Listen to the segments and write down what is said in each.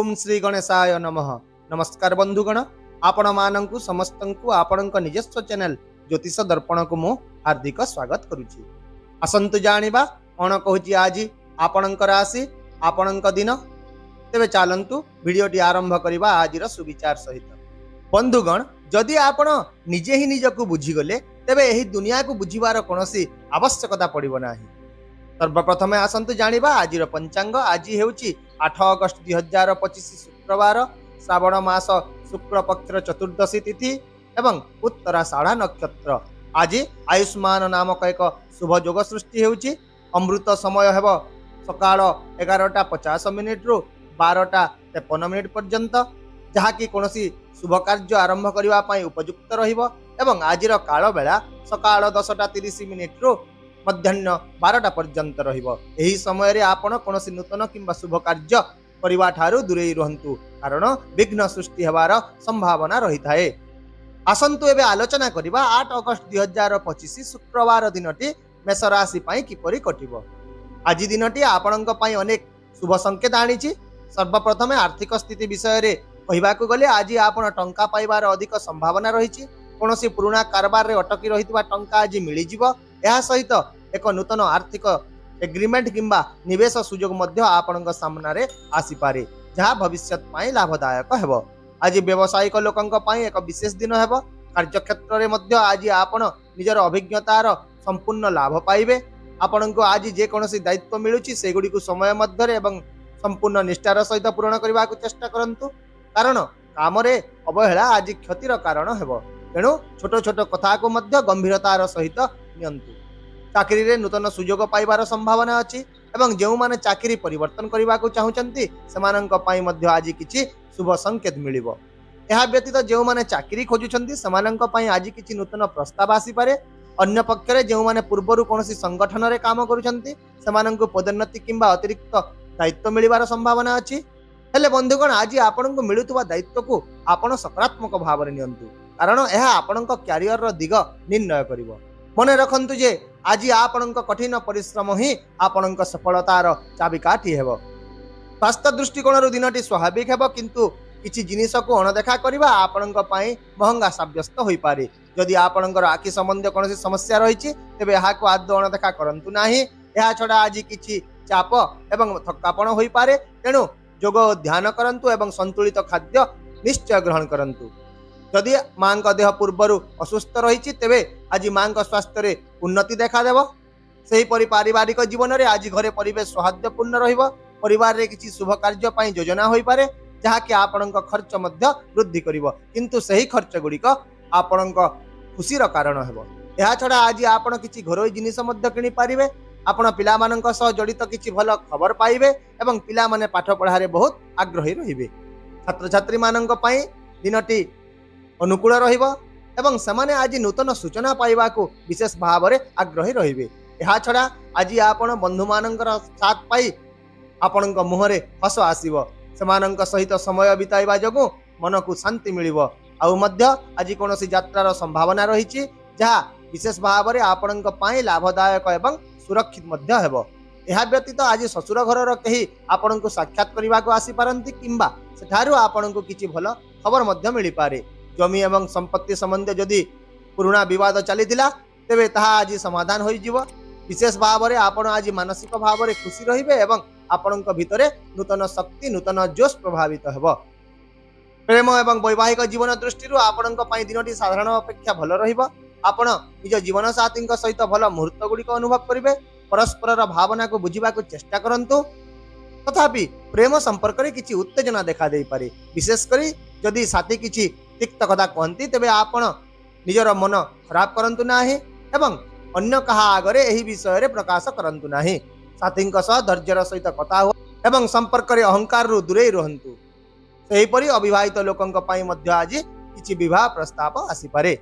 ओम श्री गणेशाय नमः। नमस्कार बंधुगण, आपण मानंकु समस्तंकु आपणक निजस्व चैनल ज्योतिष दर्पण को मु हार्दिक स्वागत करुछि। आसंतु जानिबा कोन कहूछि आज आपणक राशि आपणक दिन। तेबे चलंतु वीडियोटी आरंभ करिबा आजिर सुविचार सहित। बंधुगण, जदि आपण निजे ही निजकु बुझी गले तेबे एही दुनिया को बुझिबार कोनोसी आवश्यकता पड़िबो नाही। सर्वप्रथमे आसंतु जानिबा आजिर पंचांग। आज हेउछि 8 अगस्त 2025 शुक्रवार, श्रावण मास शुक्ल पक्षर चतुर्दशी तिथि एवं उत्तराषाढ़ नक्षत्र। आज आयुष्मान नामक एक शुभ जोग सृष्टि हेउछि। अमृत समय हेब सकाळ 11:50 रु 12:53 पर्यंत, जहाँकि कोनोसी शुभ कार्य आरंभ करिवा पई उपयुक्त रहिबो। एवं आजिर काल बेला सकाळ 10:30 रु मध्याह्न 12टा पर्यंत रहिबो। एही समय रे आपण कोनोसी नूतन किंबा शुभ कार्य करिवा ठारू दूरेई रहंतु, कारण विघ्न सृष्टि हेबार संभावना रही थाए। आसंतु एबे आलोचना करिबा 8 अगस्त 2025 शुक्रवार दिनटी मेष राशि पई किपरि कटिबो। आज दिनटी आपणक पई अनेक शुभ संकेत आनिछि। सर्वप्रथमे आर्थिक स्थिति विषय रे कहिबाकू गले आज आपण टंका पाइबार अधिक संभावना रहिछि। कोनोसी पुराना कारबार रे अटकी रहितबा टंका आज मिलि जिवो। यह सहित एक नूतन आर्थिक एग्रीमेंट किंबा निवेश सुजोग मध्य आपणक सामने आसी पारे, जहाँ भविष्य में लाभदायक हेबो। आज व्यवसायिक लोकंक पई एक विशेष दिन हेबो। कार्यक्षेत्र रे मध्य आज आपण निजर अभिज्ञतार संपूर्ण लाभ पाइबे। आपणक आज जे कोनोसी दायित्व मिलुछि सेगुडी को समय मध्य एवं संपूर्ण निष्ठार सहित पूर्ण करने को चेष्टा करंतु, कारण काम रे अवहेला आज क्षतिर कारण हेबो। तेणु छोट छोट कथा को मध्य गंभीरतार सहित नियंतु। चाकरी रे नूतन सुजोग पाइबार संभावना अछि एवं जेउ माने चाकरी परिवर्तन करबा को चाहुचंती सेमानंक पई मध्य आज किछि शुभ संकेत मिलिबो। एहा व्यतीत जेउ माने चाकरी खोजुचंती सेमानंक पई आज किछि नूतन प्रस्ताव आसी पारे। अन्य पक्षरे जेउ माने पूर्वरु कोनोसी संगठन रे काम करूचंती सेमानंक पदोन्नति किंबा अतिरिक्त दायित्व मिलिबार संभावना अछि। हेले बंधुगण, आज आपनक मिलुतबा दायित्व को आपण सकारात्मक भाव रे नियंतु, कारण यह आपनक क्यारियर रो दिग निर्णय करिवो। मने रखंतु जे आज आपनक कठिन परिश्रम ही आपनक सफलतार चाबिकाठी हेबो। स्वास्थ्य दृष्टिकोण रु दिनटी स्वाभाविक हेबो, किंतु किछि जिनिस को अणदेखा करिबा आपनक पई महंगा साब्यस्त होई पारे। जदि आपनकर आखि संबंधी कोनोसी समस्या रहिछि तेबे एहा को आदौ अणदेखा करंतु नाही। एहा छडा आज किछि चाप एवं थकापण होई पारे। तेणु जोग ध्यान करंतु एवं संतुलित खाद्य निश्चय ग्रहण करंतु। जदि मां का देह पूर्वर असुस्थ रही तेबे आज मां का स्वास्थ्य रे उन्नति देखा देव। सही परि पारिवारिक जीवन रे आज घरे परिवेश सौहार्दपूर्ण रहिबो। परिवार रे किछि शुभ कार्य पई योजना होई पारे, जहा कि आपनक खर्च मध्य वृद्धि करिवो, किंतु सही खर्च गुड़िक आपनक खुशीर कारण हेबो। एहा छडा आज आपण किछि घरोई जिनिस मध्य किनि पारिबे। आपण पिला माननक सह जड़ित किछि भल खबर पाइबे एवं पिला माने पाठ पढ़ारे बहुत आग्रही रहिबे। छात्र छात्री माननक पई दिनटी अनुकूल रहिबो एवं सेमाने आज नूतन सूचना पाइबा को विशेष भाव में आग्रही रहिबे। एहा छडा आज आपण बंधु माननकर साथ पाई आपणक मुहरे हस आसीबो। सेमाननक सहित समय बिताइबा जगु मन को शांति मिलिबो। आउ मध्य आज कोनोसी यात्रार संभावना रहिछि, जहा विशेष भाव में आपणक पई लाभदायक एवं सुरक्षित मध्य हेबो। एहा व्यतीत आज ससुर घरर केही आपणक साक्षात करबा को आसी पारंती, किंबा सेठारु आपणक किछि भल खबर मध्य मिलि पारे। जमी एवं संपत्ति संबंधी जदि पुराना विवाद चली तेबे ताहा आज समाधान हो जिवो। विशेष भाव में आपण आज मानसिक भाव में खुशी रहिबे एवं आपणक भितरे नूतन शक्ति नूतन जोश प्रभावित हेबो। प्रेम एवं वैवाहिक जीवन दृष्टि आपणक पई दिनटी साधारण अपेक्षा भल रहिबो। आपण निज जीवन साथी सहित भल मुहूर्त गुड़िक अनुभव करिवे। परस्पर भावना को बुझिबा को चेष्टा करंतु, तथापि प्रेम संपर्क रे किछि उत्तेजना देखा देई पारे। विशेष करी जदि साथी किछि तिक्त कथा कहती तेबे आपण निजर मन खराब करंतु नाही एवं अन्य कहा आगरे एही विषय रे प्रकाश करंतु नाही। साथी सह धैर्यर सहित कथा हो एवं संपर्क रे अहंकार रु दूरे रहंतु। सेही परि अविवाहित लोकंक पई मध्य आज किछि विवाह प्रस्ताव आसी पारे।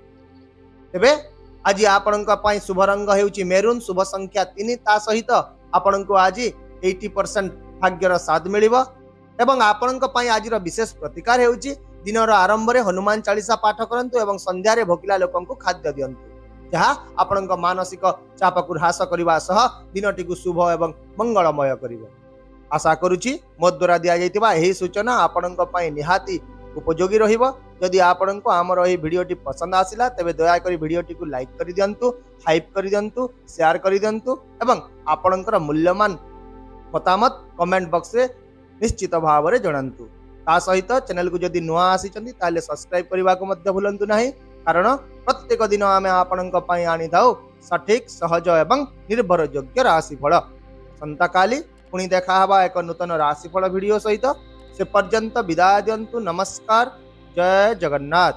तेबे आज आपणक पई शुभ रंग हेउछि मेरून, शुभ संख्या 3, ता सहित आपणक आज 80% भाग्यर साथ मिलिबो। एवं आपणक पई आजिर विशेष प्रतिकार हेउछि दिनर आरंभ में हनुमान चालीसा पाठ करंतु एवं संध्या रे भोकिला लोकंकु खाद्य दियंतु, जहा आपणक मानसिक चाप को ह्रास करबा सह दिनटी को शुभ एवं मंगलमय करिवो। आशा करुच्ची मो द्वारा दि जाइतिबा एही सूचना आपणक पई निहाती उपयोगी रहिबो। यदि आपणको आमर एही भिडियोटी पसंद आसिला तेबे दया करी भिडियोटी को लाइक करि दियंतु, हाइप करि दियंतु, शेयर करि दियंतु एवं आपणकर मूल्यवान मतामत कमेंट बॉक्स रे निश्चित भाव रे जणांतु। ता सहित चैनल को जदि नुआ आसीचंती ताले सब्सक्राइब करबा को मध्य भूलंतु नाही, कारण प्रत्येक दिन आमे आपणक पई आनी थाउ सठिक सहज एवं निर्भर योग्य राशिफल। संता काली पुणी देखा हवा एक नूतन राशिफल वीडियो सहित। से पर्यंत विदाय दियंतु। नमस्कार, जय जगन्नाथ।